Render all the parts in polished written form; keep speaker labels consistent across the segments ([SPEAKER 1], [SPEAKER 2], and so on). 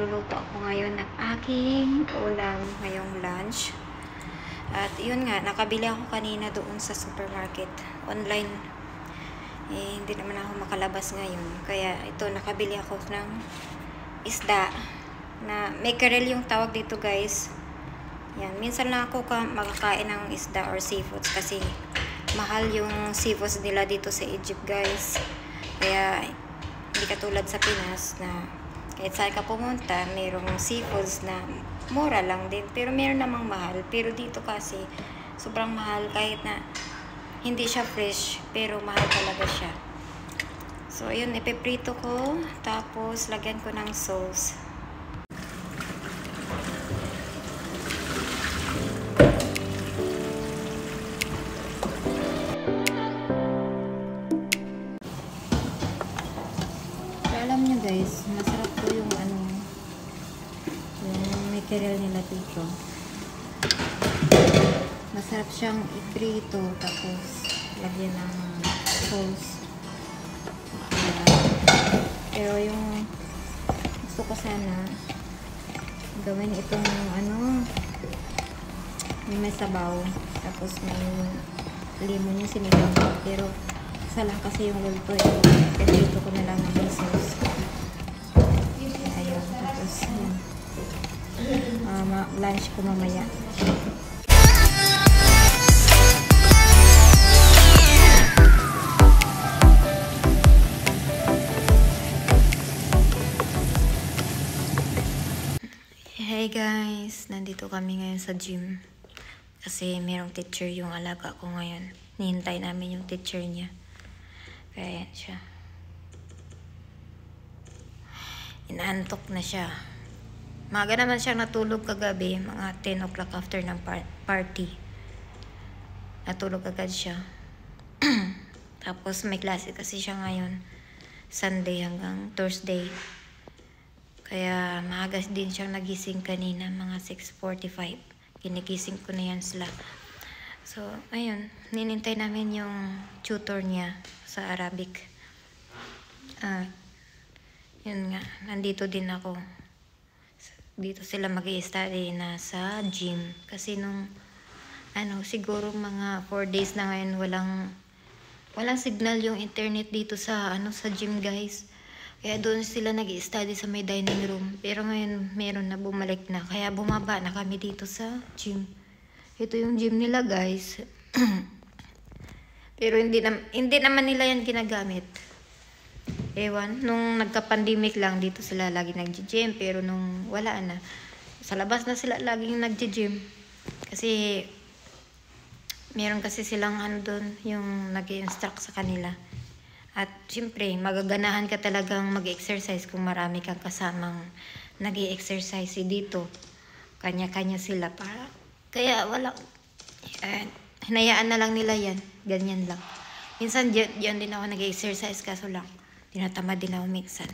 [SPEAKER 1] magluluto ako ngayon ng aking ulam ngayong lunch. At yun nga, nakabili ako kanina doon sa supermarket. Online. Hindi naman ako makalabas ngayon. Kaya ito, nakabili ako ng isda. Na mackerel yung tawag dito, guys. Yan. Minsan lang ako makakain ng isda or seafoods kasi mahal yung seafoods nila dito sa Egypt, guys. Kaya hindi katulad sa Pinas na kahit saan ka pumunta, mayroong seafoods na mura lang din. Pero meron namang mahal. Pero dito kasi, sobrang mahal kahit na hindi siya fresh. Pero mahal talaga siya. So, ayun, ipiprito ko. Tapos, lagyan ko ng sauce. Alam nyo guys, masarap po yung yung mackerel nila dito. Masarap siyang iprito tapos lagyan ng sauce. Pero yung gusto ko sana gawin itong may sabaw tapos may lemon yung sinigang, pero isa lang kasi yung lulto dito ko na lang ng sauce. Ayun, tapos yun. Lunch ko mamaya. Hey guys, nandito kami ngayon sa gym kasi merong teacher yung alaga ko ngayon. Nihintay namin yung teacher niya. Kaya yan siya. Inaantok na siya. Maaga naman siyang natulog kagabi, mga 10 o'clock after ng party. Natulog agad siya. Tapos may klase kasi siya ngayon. Sunday hanggang Thursday. Kaya maaga din siyang nagising kanina, mga 6:45. Ginigising ko na yan sila. So, ayun. Ninintay namin yung tutor niya sa Arabic. Yun nga. Nandito din ako. Dito sila mag-i-study na sa gym. Kasi nung, siguro mga 4 days na ngayon, walang signal yung internet dito sa gym, guys. Kaya doon sila nag-i-study sa may dining room. Pero ngayon, meron na, bumalik na. Kaya bumaba na kami dito sa gym. Ito yung gym nila, guys. Pero hindi naman nila yan ginagamit. Ewan, nung nagka-pandemic lang, dito sila lagi nag-gym. Pero nung wala na, sa labas na sila laging nag-gym. Kasi, meron kasi silang doon, yung nag-i-instruct sa kanila. At siyempre, magaganahan ka talagang mag-exercise kung marami kang kasamang nag-i-exercise dito. Kanya-kanya sila para. Kaya wala. Hinayaan na lang nila yan. Ganyan lang. Minsan diyan din ako nag-i-exercise kaso lang. Tinatamad din ako minsan.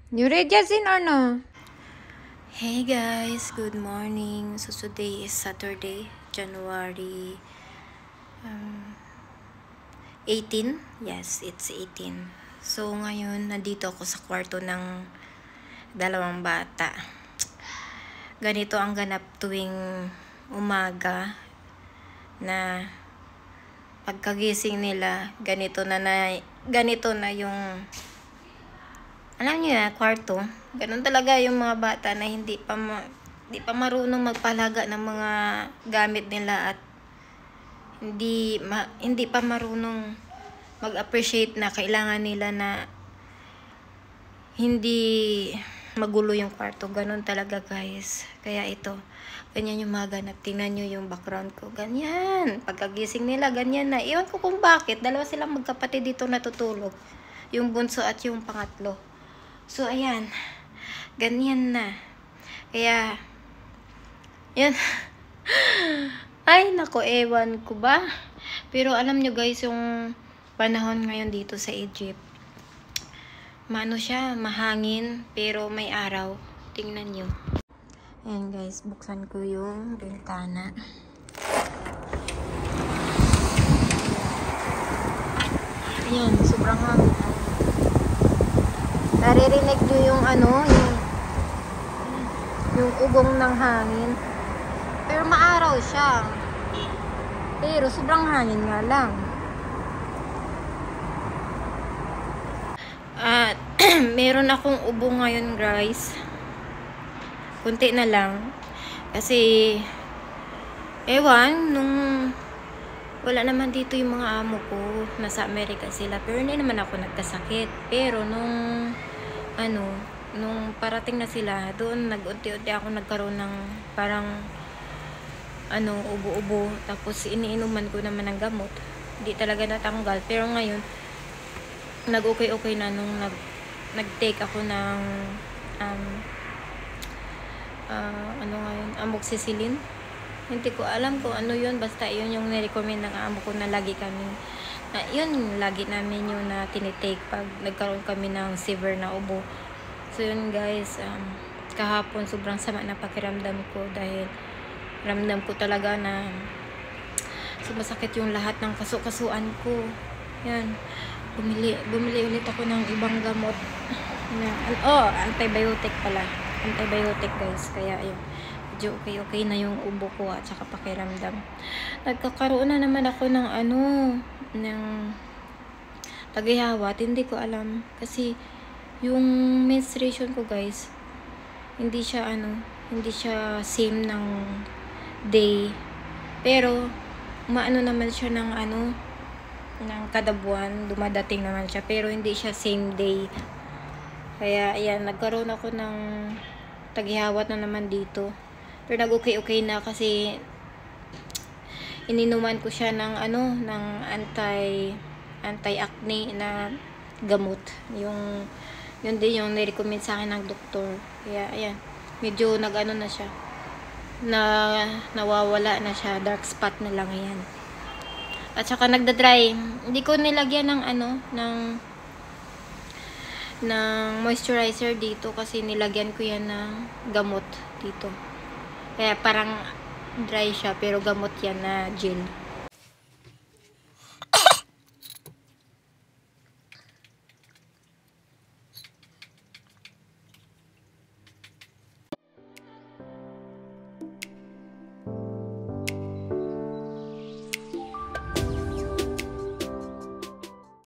[SPEAKER 1] You ready, Jazin, or no? Hey guys, good morning. So today is Saturday, January 18. Yes, it's 18. So ngayon, nandito ako sa kwarto ng dalawang bata. Ganito ang ganap tuwing umaga na pagkagising nila, ganito na yung alam niyo na, kwarto. Ganun talaga yung mga bata na hindi pa marunong magpalaga ng mga gamit nila at hindi pa marunong mag-appreciate na kailangan nila na hindi magulo yung kwarto. Ganun talaga, guys. Kaya ito, ganyan yung mga ganap. Tingnan nyo yung background ko. Ganyan. Pagkagising nila, ganyan na. Iwan ko kung bakit. Dalawa silang magkapatid dito natutulog. Yung bunso at yung pangatlo. So, ayan. Ganyan na. Kaya, yan. Ay, nako, ewan ko ba? Pero alam nyo guys, yung panahon ngayon dito sa Egypt, siya, mahangin, pero may araw. Tingnan nyo. Ayan guys, buksan ko yung bintana. Yan, sobrang hangin. Naririnig nyo yung ano, yung ugong ng hangin. Pero maaraw siya. Pero sobrang hangin nga lang. At meron akong ubo ngayon, guys. Kunti na lang. Kasi ewan, nung wala naman dito yung mga amo ko, nasa Amerika sila, pero hindi naman ako nagkasakit. Pero nung parating na sila, doon nag-unti-unti ako nagkaroon ng parang ubo-ubo. Tapos iniinuman ko naman ng gamot, hindi talaga natanggal. Pero ngayon nag-okay na nag-take ako ng amoxicillin. Hindi ko alam kung ano yun, basta yun yung nirecommend ng amo ko na lagi kami yun lagi namin yung na tinitake pag nagkaroon kami ng severe na ubo. So yun guys, kahapon sobrang sama na pakiramdam ko dahil ramdam ko talaga na sumasakit yung lahat ng kasuan ko. Yan, bumili ulit ako ng ibang gamot na antibiotic pala, antibiotic guys. Kaya yun, medyo okay na yung ubo ko at saka pakiramdam. Nagkakaroon na naman ako ng ng tagihawat. Hindi ko alam kasi yung menstruation ko guys, hindi siya same ng day, pero naman siya ng ng kada buwan, dumadating naman siya, pero hindi siya same day. Kaya ayan, nagkaroon ako ng tagihawat na naman dito. Pero nag-okay na kasi ininuman ko siya ng ng anti-acne na gamot. Yun din yung nirecommend sa akin ng doktor. Kaya ayan, medyo na siya. Nawawala na siya, dark spot na lang yan. At saka nagda-dry. Hindi ko nilagyan ng moisturizer dito kasi nilagyan ko yan ng gamot dito. Kaya parang dry siya pero gamot yan na gel.